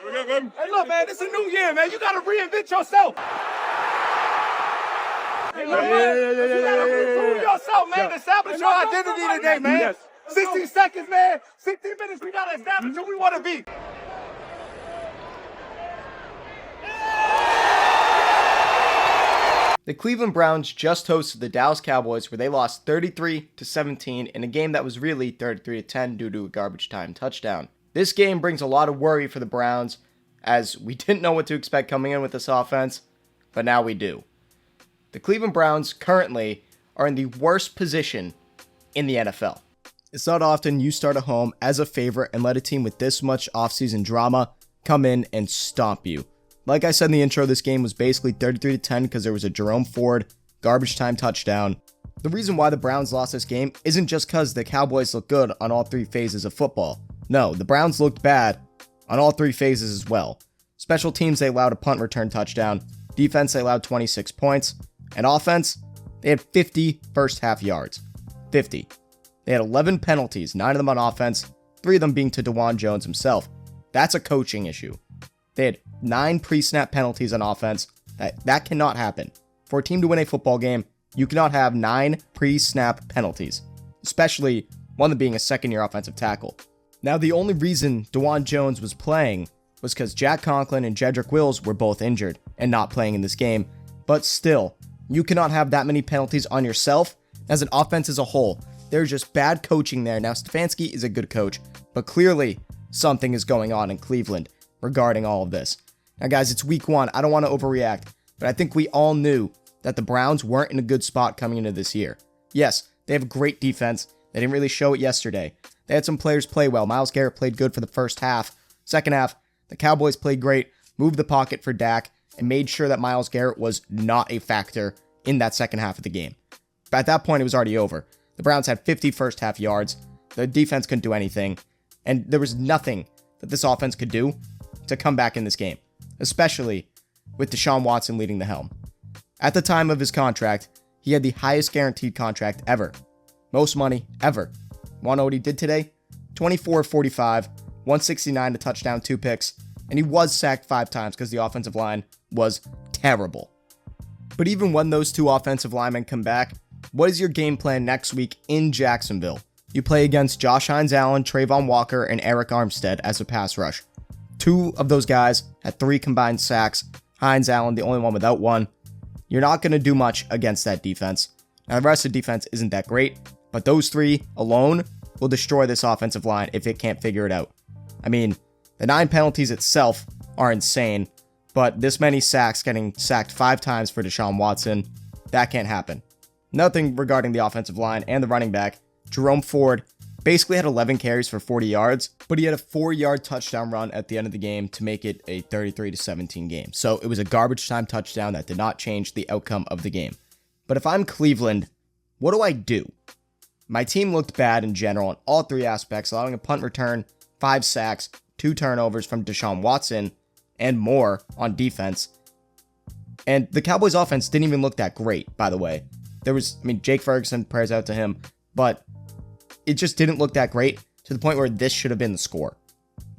Hey, look, man, it's a new year, man. You got to reinvent yourself. Hey, look, man, you got to reprove yourself, man. Establish your identity today, man. Yes. 60 seconds, man. 60 minutes, we got to establish who we want to be. The Cleveland Browns just hosted the Dallas Cowboys, where they lost 33-17 in a game that was really 33-10 due to a garbage time touchdown. This game brings a lot of worry for the Browns, as we didn't know what to expect coming in with this offense, but now we do. The Cleveland Browns currently are in the worst position in the NFL. It's not often you start at home as a favorite and let a team with this much offseason drama come in and stomp you. Like I said in the intro, this game was basically 33-10 because there was a Jerome Ford garbage time touchdown. The reason why the Browns lost this game isn't just because the Cowboys look good on all three phases of football. No, the Browns looked bad on all three phases as well. Special teams, they allowed a punt return touchdown. Defense, they allowed 26 points. And offense, they had 50 first half yards. 50. They had 11 penalties, 9 of them on offense, 3 of them being to DeJuan Jones himself. That's a coaching issue. They had 9 pre-snap penalties on offense. That cannot happen. For a team to win a football game, you cannot have 9 pre-snap penalties, especially one of them being a second-year offensive tackle. Now, the only reason DeJuan Jones was playing was because Jack Conklin and Jedrick Wills were both injured and not playing in this game. But still, you cannot have that many penalties on yourself as an offense as a whole. There's just bad coaching there. Now, Stefanski is a good coach, but clearly something is going on in Cleveland regarding all of this. Now, guys, it's week 1. I don't want to overreact, but I think we all knew that the Browns weren't in a good spot coming into this year. Yes, they have a great defense. They didn't really show it yesterday. They had some players play well. Myles Garrett played good for the first half. Second half, the Cowboys played great, moved the pocket for Dak, and made sure that Myles Garrett was not a factor in that second half of the game. But at that point, it was already over. The Browns had 50 first half yards. The defense couldn't do anything. And there was nothing that this offense could do to come back in this game, especially with Deshaun Watson leading the helm. At the time of his contract, he had the highest guaranteed contract ever. Most money ever. Want to know what he did today? 24-45, 169 to touchdown, 2 picks, and he was sacked 5 times because the offensive line was terrible. But even when those 2 offensive linemen come back, what is your game plan next week in Jacksonville? You play against Josh Hines-Allen, Trayvon Walker, and Eric Armstead as a pass rush. 2 of those guys had 3 combined sacks. Hines-Allen, the only one without 1. You're not going to do much against that defense. Now, the rest of the defense isn't that great, but those 3 alone will destroy this offensive line if it can't figure it out. I mean, the 9 penalties itself are insane, but this many sacks, getting sacked 5 times for Deshaun Watson, that can't happen. Nothing regarding the offensive line and the running back. Jerome Ford basically had 11 carries for 40 yards, but he had a 4-yard touchdown run at the end of the game to make it a 33-17 game. So it was a garbage time touchdown that did not change the outcome of the game. But if I'm Cleveland, what do I do? My team looked bad in general in all 3 aspects, allowing a punt return, 5 sacks, 2 turnovers from Deshaun Watson, and more on defense. And the Cowboys offense didn't even look that great, by the way. Jake Ferguson, prayers out to him, but it just didn't look that great to the point where this should have been the score.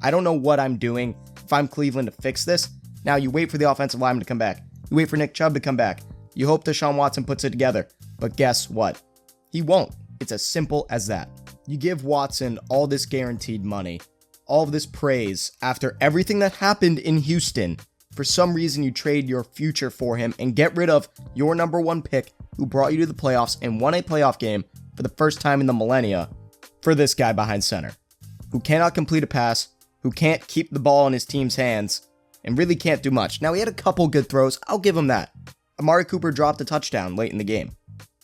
I don't know what I'm doing if I'm Cleveland to fix this. Now, you wait for the offensive lineman to come back. You wait for Nick Chubb to come back. You hope Deshaun Watson puts it together. But guess what? He won't. It's as simple as that. You give Watson all this guaranteed money, all of this praise after everything that happened in Houston. For some reason, you trade your future for him and get rid of your number 1 pick who brought you to the playoffs and won a playoff game for the first time in the millennia for this guy behind center, who cannot complete a pass, who can't keep the ball in his team's hands, and really can't do much. Now, he had a couple good throws. I'll give him that. Amari Cooper dropped a touchdown late in the game.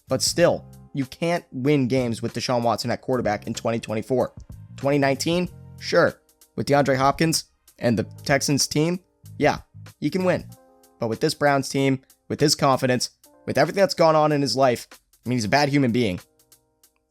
But still, you can't win games with Deshaun Watson at quarterback in 2024. 2019, sure. With DeAndre Hopkins and the Texans team, yeah, you can win. But with this Browns team, with his confidence, with everything that's gone on in his life, he's a bad human being.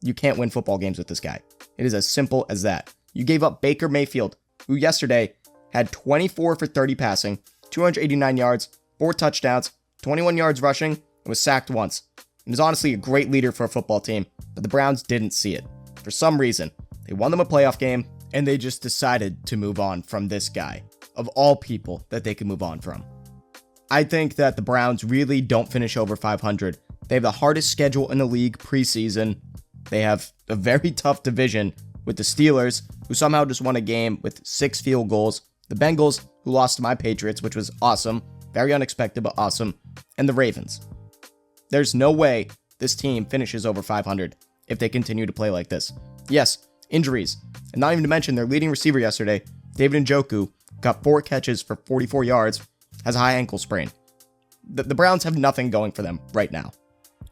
You can't win football games with this guy. It is as simple as that. You gave up Baker Mayfield, who yesterday had 24 for 30 passing, 289 yards, 4 touchdowns, 21 yards rushing, and was sacked once. And is honestly a great leader for a football team, but the Browns didn't see it. For some reason, they won them a playoff game, and they just decided to move on from this guy. of all people that they can move on from. I think that the Browns really don't finish over 500. They have the hardest schedule in the league preseason. They have a very tough division with the Steelers, who somehow just won a game with 6 field goals, the Bengals, who lost to my Patriots, which was awesome, very unexpected, but awesome, and the Ravens. There's no way this team finishes over 500 if they continue to play like this. Yes, injuries, and not even to mention their leading receiver yesterday, David Njoku, got 4 catches for 44 yards, has a high ankle sprain. The Browns have nothing going for them right now.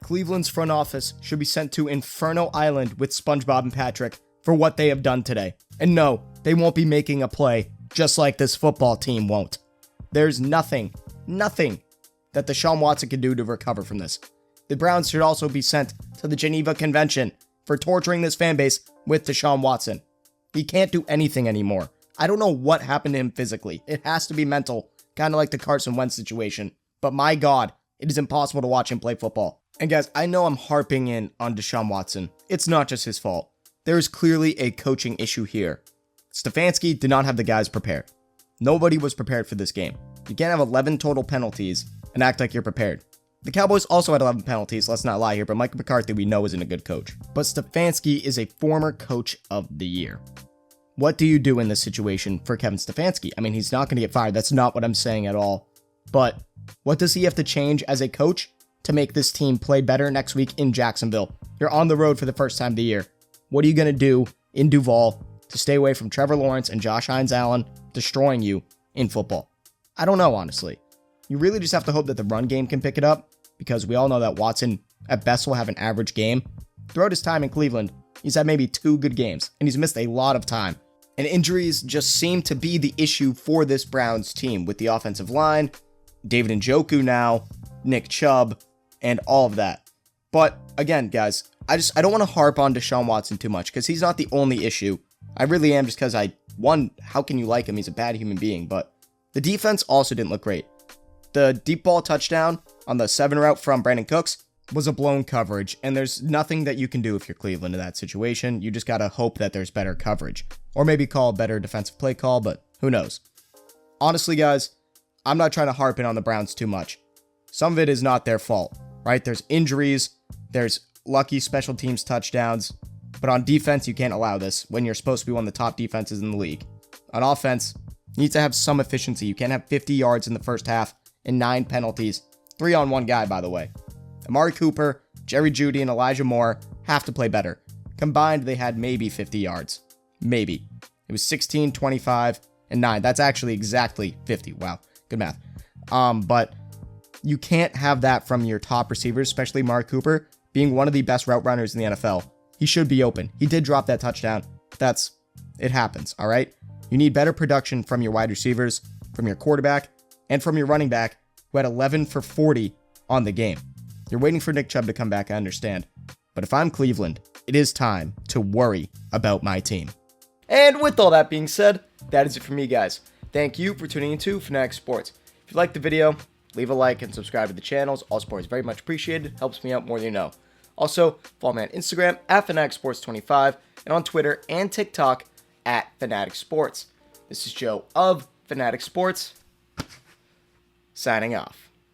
Cleveland's front office should be sent to Inferno Island with SpongeBob and Patrick for what they have done today. And no, they won't be making a play just like this football team won't. There's nothing that Deshaun Watson can do to recover from this. The Browns should also be sent to the Geneva Convention for torturing this fan base with Deshaun Watson. He can't do anything anymore. I don't know what happened to him physically. It has to be mental, kind of like the Carson Wentz situation. But my God, it is impossible to watch him play football. And guys, I know I'm harping in on Deshaun Watson. It's not just his fault. There is clearly a coaching issue here. Stefanski did not have the guys prepared. Nobody was prepared for this game. You can't have 11 total penalties and act like you're prepared. The Cowboys also had 11 penalties, let's not lie here, but Mike McCarthy we know isn't a good coach. But Stefanski is a former coach of the year. What do you do in this situation for Kevin Stefanski? I mean, he's not going to get fired. That's not what I'm saying at all. But what does he have to change as a coach to make this team play better next week in Jacksonville? You're on the road for the first time of the year. What are you going to do in Duval to stay away from Trevor Lawrence and Josh Hines-Allen destroying you in football? I don't know, honestly. You really just have to hope that the run game can pick it up, because we all know that Watson at best will have an average game. Throughout his time in Cleveland, he's had maybe 2 good games, and he's missed a lot of time. And injuries just seem to be the issue for this Browns team with the offensive line, David Njoku now, Nick Chubb, and all of that. But again, guys, I don't want to harp on Deshaun Watson too much because he's not the only issue. I really am, just because how can you like him? He's a bad human being. But the defense also didn't look great. The deep ball touchdown on the 7 route from Brandon Cooks was a blown coverage, and there's nothing that you can do if you're Cleveland in that situation. You just got to hope that there's better coverage, or maybe call a better defensive play call, but who knows? Honestly, guys, I'm not trying to harp in on the Browns too much. Some of it is not their fault, right? There's injuries, there's lucky special teams touchdowns, but on defense, you can't allow this when you're supposed to be one of the top defenses in the league. On offense, you need to have some efficiency. You can't have 50 yards in the first half and 9 penalties. 3 on 1 guy, by the way. Amari Cooper, Jerry Jeudy, and Elijah Moore have to play better. Combined, they had maybe 50 yards. Maybe. It was 16, 25, and 9. That's actually exactly 50. Wow. Good math. But you can't have that from your top receivers, especially Amari Cooper, being one of the best route runners in the NFL. He should be open. He did drop that touchdown. It happens, all right? You need better production from your wide receivers, from your quarterback, and from your running back, who had 11 for 40 on the game. You're waiting for Nick Chubb to come back, I understand. But if I'm Cleveland, it is time to worry about my team. And with all that being said, that is it for me, guys. Thank you for tuning into Fanatic Sports. If you liked the video, leave a like and subscribe to the channels. All support is very much appreciated. Helps me out more than you know. Also, follow me on Instagram at FanaticSports25 and on Twitter and TikTok at Fanatic Sports. This is Joe of Fanatic Sports, signing off.